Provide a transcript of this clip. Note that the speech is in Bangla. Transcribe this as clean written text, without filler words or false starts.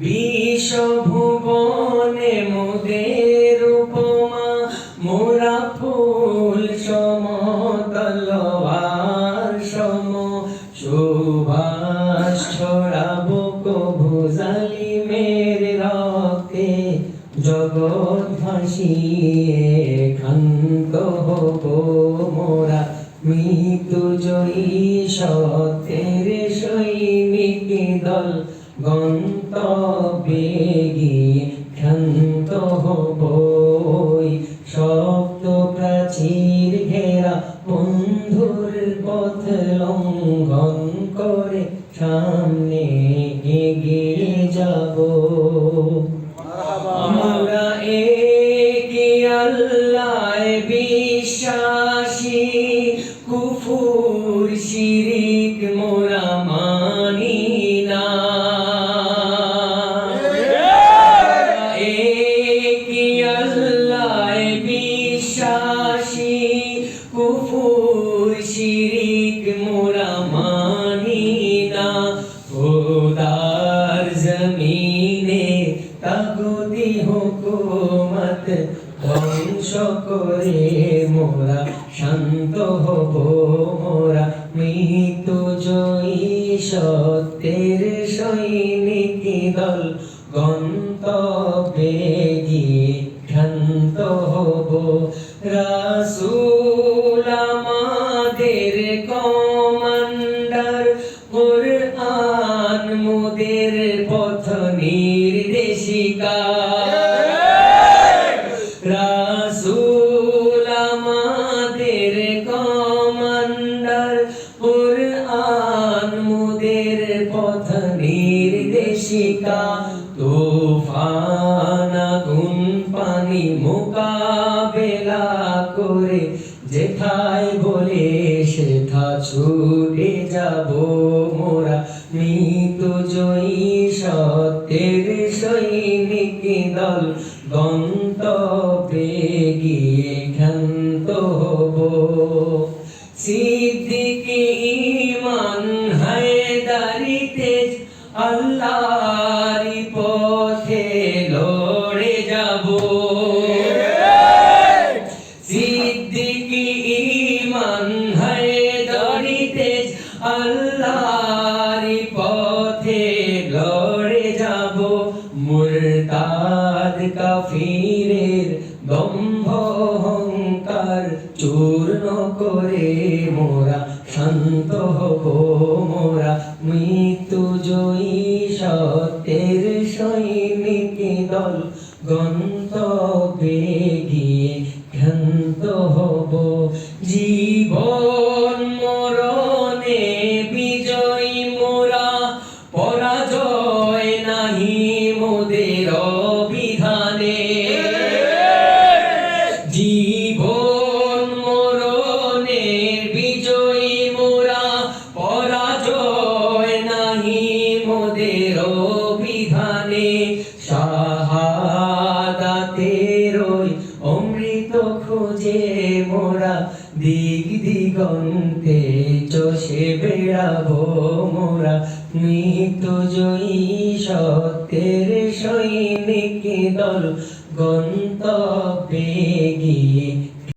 বিশ্বভুবনে মোদের উপমা মোরা ফুল সম তলোয়ার সম সুবাস ছড়াবো কভু জালিমের রক্তে জগৎ ভাসিয়ে ক্ষান্ত হব মোরা মৃত্যু জয়ী সত্যের সৈনিক দল গন্তব্যে গিয়ে ক্ষান্ত হব শক্ত প্রাচীর ঘেরা বন্ধুর পথ লঙ্ঘন করে সামনে এগিয়ে যাব। আমরা একে আল্লাহ বিশ্বাসী কুফুর শিরিক মোরা মানি না। একে আল্লাহ বিশ্বাসী কুফুর শিরিক মোরা মানি না। খোদার জমিনে তাগুতি হুকুমত ধ্বংস করে মোরা শান্ত হব মোরা মৃত্যু জয়ী সত্যের সৈনিক দল গন্তব্যে গিয়ে ক্ষান্ত হব। রাসূল আমাদের কমান্ডার কুরআন মোদের পথ নির্দেশিকা। রাসূল আমাদের কমান্ডার কুরআন মোদের পথ নির্দেশিকা। তুফান আগুন পানি মোকাবেলা করে যেথায় বলে সেথা ছুটে যাব মোরা মৃত্যু জয়ী সত্যের সৈনিক দল গন্তব্যে গিয়ে ক্ষান্ত হব। সিদ্দিক ঈমান হায়দারি তেজ আল্লাহর পথে লড়ে যাব। সিদ্দিক ঈমান হায়দারি তেজ আল্লাহর পথে লড়ে যাব। মুরতাদ কাফিরের দম্ভ অহংকার চূর্ণ করে মোরা শান্ত হব মোরা মৃত্যু জয়ী সত্যের সৈনিক দল গন্তব্যে গিয়ে ক্ষান্ত হব। জীবন মরণে বিজয়ী মোরা পরাজয় নাহি মোদের অভিধানে। জীবন মরণে বিজয়ী মোরা পরাজয় নাহি মোদের অভিধানে। শাহাদাতের ওই অমৃত খুঁজে মোরা দিক দিগন্তে চষে বেড়াবো মোরা মৃত্যু জয়ী সত্যের সৈনিক দল গন্তব্যে গিয়ে